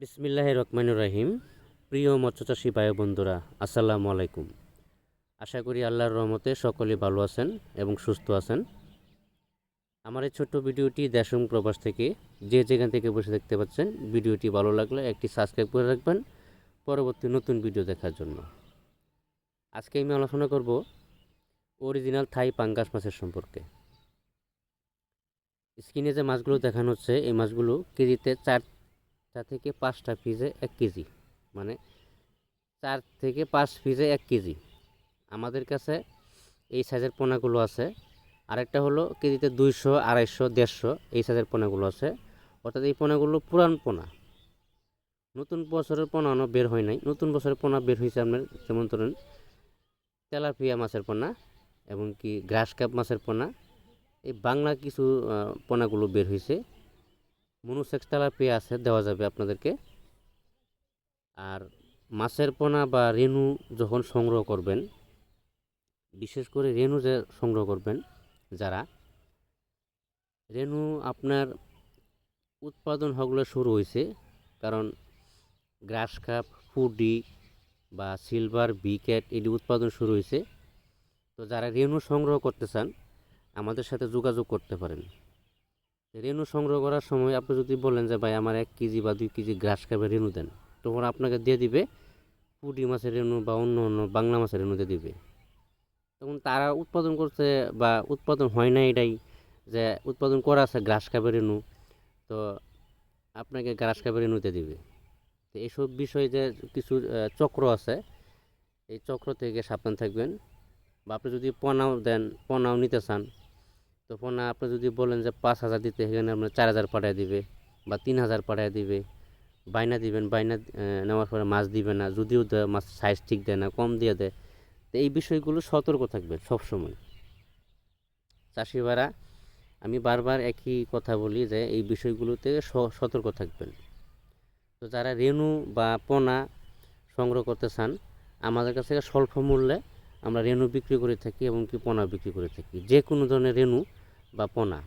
বিসমিল্লাহির রহমানির রহিম। প্রিয় মৎস্যচাষী ভাই বন্ধুরা, আসসালামু আলাইকুম। আশা করি আল্লাহর রহমতে সকলে ভালো আছেন এবং সুস্থ আছেন। আমার এই ছোট্ট ভিডিওটি দেশ এবং প্রবাস থেকে যে যেখান থেকে বসে দেখতে পাচ্ছেন, ভিডিওটি ভালো লাগলে একটি সাবস্ক্রাইব করে রাখবেন পরবর্তী নতুন ভিডিও দেখার জন্য। আজকে আমি আলোচনা করব অরিজিনাল থাই পাঙ্গাস মাছের সম্পর্কে। স্ক্রিনে যে মাছগুলো দেখানো হচ্ছে, এই মাছগুলো কেজিতে 4টা থেকে 5টা পিসে 1 কেজি, মানে 4 থেকে 5 পিসে 1 কেজি আমাদের কাছে এই সাইজের পোনাগুলো আছে। আরেকটা হলো কেজিতে 200, 250, 150 এই সাইজের পোনাগুলো আছে। অর্থাৎ এই পোনাগুলো পুরান পোনা, নতুন বছরের পোনানো বের হয় নাই। নতুন বছরের পোনা বের হয়েছে আপনার, যেমন ধরেন তেলাপিয়া মাছের পোনা এবং কি গ্রাস কাপ মাছের পোনা। এই বাংলা কিছু পোনাগুলো বের হয়েছে। মনুসেক্স তেলাপিয়া আছে, দেওয়া যাবে আপনাদেরকে। আর মাছের পোনা বা রেণু যখন সংগ্রহ করবেন, বিশেষ করে রেণু যে সংগ্রহ করবেন, যারা রেণু আপনার উৎপাদন হগুলো শুরু হয়েছে, কারণ গ্রাস কাপ, ফুডি বা সিলভার বিকেট এটি উৎপাদন শুরু হয়েছে। তো যারা রেণু সংগ্রহ করতে চান, আমাদের সাথে যোগাযোগ করতে পারেন। রেণু সংগ্রহ করার সময় আপনি যদি বলেন যে ভাই আমার 1 কেজি বা 2 কেজি গ্রাস কাপের রেণু দেন, তখন আপনাকে দিয়ে দিবে পুঁটি মাছের রেণু বা অন্য অন্য বাংলা মাছের রেণু দিয়ে দিবে। তখন তারা উৎপাদন করছে বা উৎপাদন হয় না, এটাই যে উৎপাদন করা আছে গ্রাস কাপের রেণু, তো আপনাকে গ্রাস কাপের রেণুতে দিবে। তো এইসব বিষয়ে যে কিছু চক্র আছে, এই চক্র থেকে সাবধান থাকবেন। বা আপনি যদি পোনাও দেন, পোনাও নিতে চান, তো পোনা আপনি যদি বলেন যে 5,000 দিতে, সেখানে আপনার 4,000 পাঠিয়ে দিবে বা 3,000 পাঠিয়ে দিবে। বাইনা দিবেন, বাইনা নেওয়ার পরে মাছ দিবে না, যদিও দেয় মাছ সাইজ ঠিক দেয় না, কম দিয়ে দেয়। তো এই বিষয়গুলো সতর্ক থাকবেন সবসময় চাষি ভাইরা। আমি বারবার একই কথা বলি যে এই বিষয়গুলোতে সতর্ক থাকবেন। তো যারা রেণু বা পোনা সংগ্রহ করতে চান, আমাদের কাছে স্বল্প মূল্যে আমরা রেণু বিক্রি করে থাকি এবং কি পোনা বিক্রি করে থাকি। যে কোনো ধরনের রেণু বা পোনা